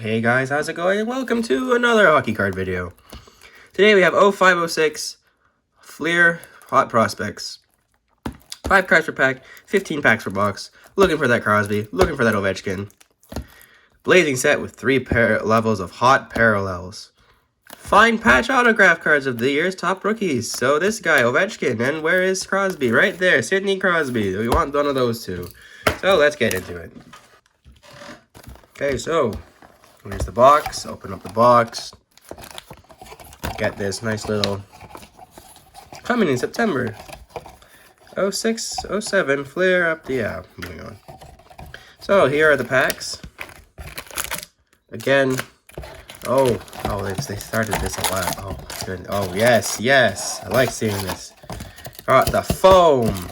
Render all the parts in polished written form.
Hey guys, how's it going? Welcome to another hockey card video. Today we have 0506 Fleer Hot Prospects. 5 cards per pack, 15 packs per box. Looking for that Crosby, looking for that Ovechkin. Blazing set with 3 levels of hot parallels. Fine patch autograph cards of the year's top rookies. So this guy, Ovechkin, and where is Crosby? Right there, Sidney Crosby. We want one of those two. So let's get into it. Okay, so here's the box. Open up the box. Get this nice little coming in September. 06, 07, Fleer up the moving on. So here are the packs. Again, they started this a lot. Oh, good. Oh, yes. I like seeing this. Got the foam.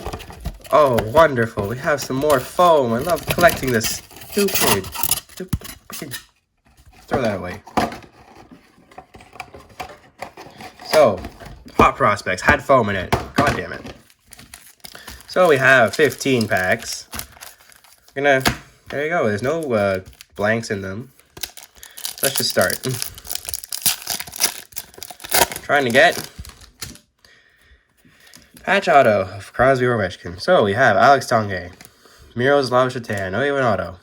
Oh, wonderful. We have some more foam. I love collecting this stupid. Throw that away. So, Hot Prospects had foam in it. God damn it. So we have 15 packs. There you go. There's no blanks in them. Let's just start. Trying to get patch auto of Crosby or Ovechkin. So we have Alex Tanguay, Miroslav Shatan, no even auto.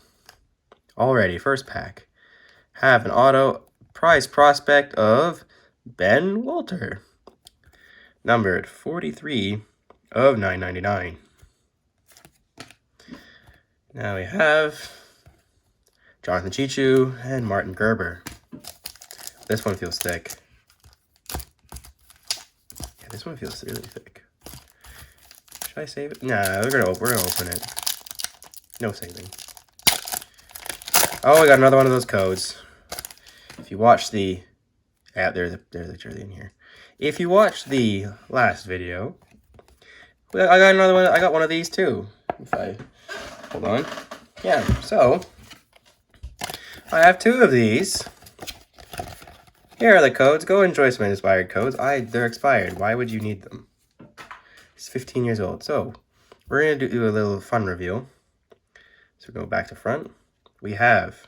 Already, first pack. Have an auto prize prospect of Ben Walter, numbered 43 of 999. Now we have Jonathan Chichu and Martin Gerber. This one feels thick. Yeah, this one feels really thick. Should I save it? Nah, we're gonna open it. No saving. Oh, we got another one of those codes. If you watch the... there's a jersey in here. If you watch the last video, I got another one. I got one of these too. Hold on. Yeah, so I have 2 of these. Here are the codes. Go enjoy some inspired codes. They're expired. Why would you need them? It's 15 years old. So we're gonna do a little fun reveal. So go back to front. We have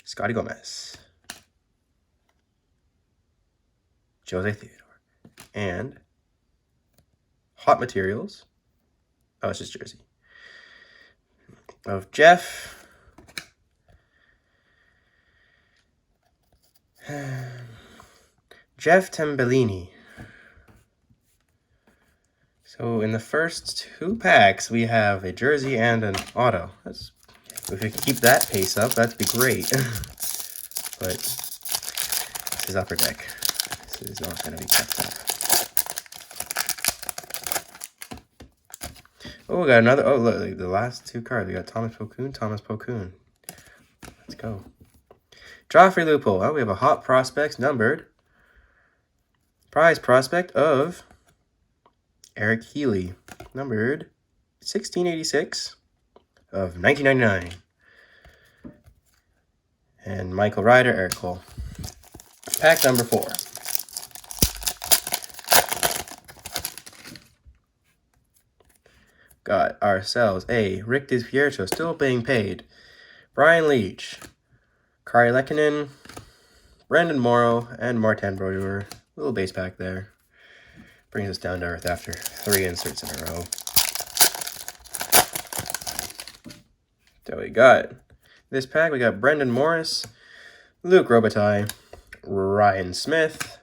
Scotty Gomez, Jose Theodore, and Hot Materials. Oh, it's just jersey. Of Jeff Tambellini. So in the first 2 packs, we have a jersey and an auto. If we can keep that pace up, that'd be great. But this is upper deck. This is not going to be kept up. Oh, we got another. Oh, look, the last 2 cards. We got Thomas Pocoon. Let's go. Joffrey Lupul. Oh, we have a Hot Prospects numbered prize prospect of Eric Healy, numbered 1686 of 1999. And Michael Ryder, Eric Cole. Pack number 4. Got ourselves a Rick DiPietro, still being paid. Brian Leach, Kari Lehkonen, Brandon Morrow, and Martin Brodeur. Little base pack there. Brings us down to earth after 3 inserts in a row. So we got this pack. We got Brendan Morris, Luke Robitaille, Ryan Smith,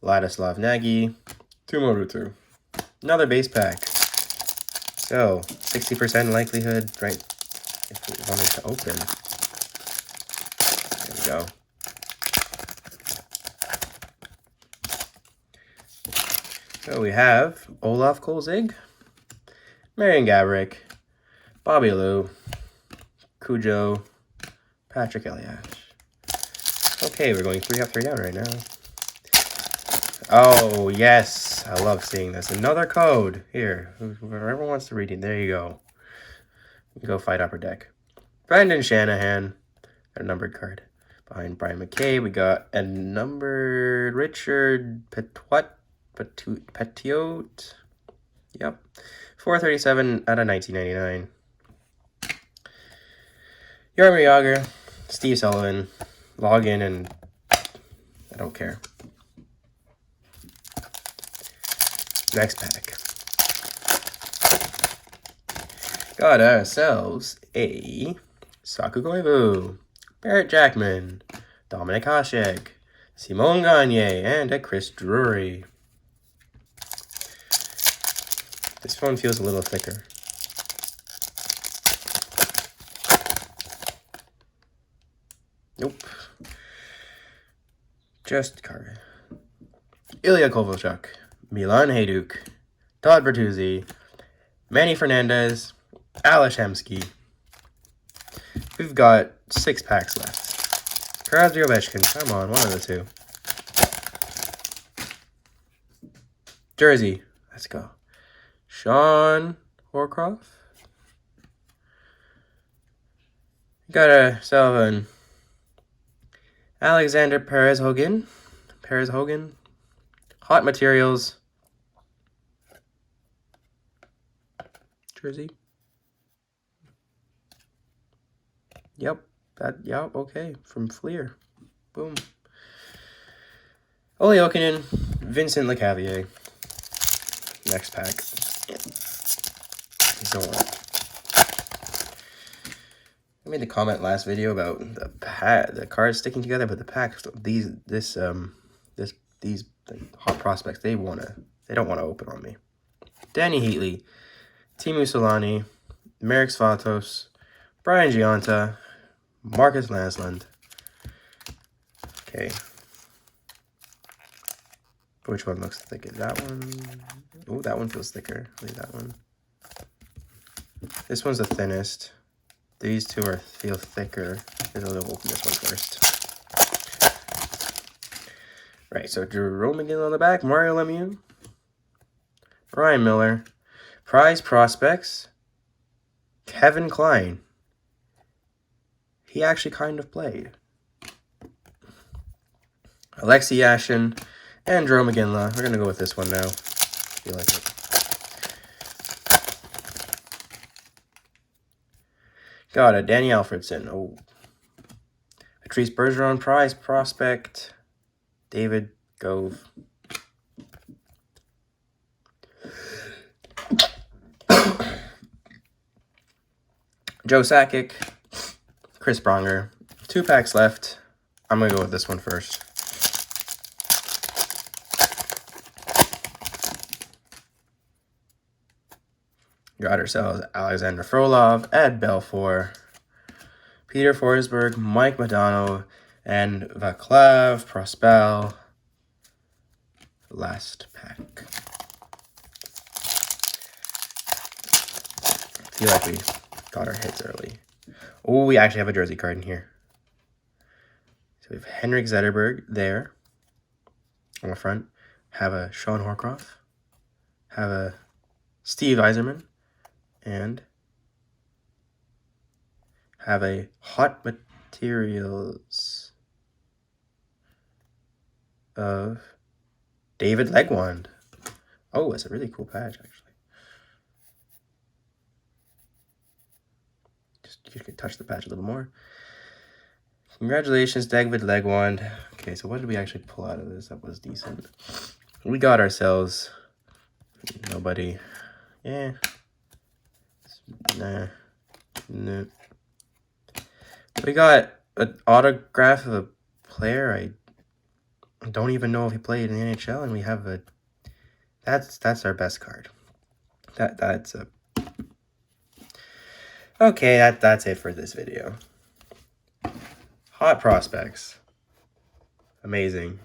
Ladislav Nagy, Tumo Ruutu. Another base pack. So 60% likelihood, right? If we wanted to open. There we go. So we have Olaf Kolzig, Marian Gaborik, Bobby Lou, Cujo, Patrick Elias. Okay, we're going 3 up, 3 down right now. Oh, yes. I love seeing this. Another code. Here. Whoever wants to read it, there you go. You go fight upper deck. Brandon Shanahan. A numbered card. Behind Brian McKay, we got a numbered Richard Petiot. Yep. 437 out of 1999. Jaromir Jagr, Steve Sullivan. Log in and I don't care. Next pack. Got ourselves a Sakugoivu, Barrett Jackman, Dominic Hasek, Simone Gagne, and a Chris Drury. This one feels a little thicker. Nope. Just card. Ilya Kovalchuk, Milan Hajduk, Todd Bertuzzi, Manny Fernandez, Alex Hemsky. We've got 6 packs left. Crosby, Ovechkin, come on, one of the two. Jersey, let's go. Sean Horcroft. Got a Sullivan. Alexander Perez-Hogan. Hot Materials. Jersey. Yep. Okay. From Fleer. Boom. Ole Jokinen, Vincent Lecavalier. Next pack. I made the comment last video about the cards sticking together, but the packs, these hot prospects, they don't want to open on me. Danny Heatley, Timu Solani, Merrick Svatos, Brian Giunta, Marcus Lansland. Okay. Which one looks thicker? That one. Oh, that one feels thicker. Leave that one. This one's the thinnest. These two feel thicker. I'll open this one first. Right, so Jerome McGill on the back, Mario Lemieux, Ryan Miller, Prize Prospects, Kevin Klein. He actually kind of played. Alexei Yashin, and Drew McGinley. We're going to go with this one now. I feel like it. Got a Danny Alfredson. Oh. Patrice Bergeron, Prize Prospect. David Gove. Joe Sakic. Chris Pronger. 2 packs left. I'm going to go with this one first. Got ourselves Alexander Frolov, Ed Belfour, Peter Forsberg, Mike Modano, and Vaclav Prospal. Last pack. I feel like we got our hits early. Oh, we actually have a jersey card in here. So we have Henrik Zetterberg there on the front. Have a Sean Horcroft. Have a Steve Yzerman. And have a Hot Materials of David Legwand. Oh, it's a really cool patch, actually. Just you can touch the patch a little more. Congratulations, David Legwand. Okay, so what did we actually pull out of this? That was decent. We got ourselves nobody. Yeah. Nah. No. We got an autograph of a player I don't even know if he played in the NHL, and we have a that's our best card. That's a okay, that's it for this video. Hot prospects. Amazing.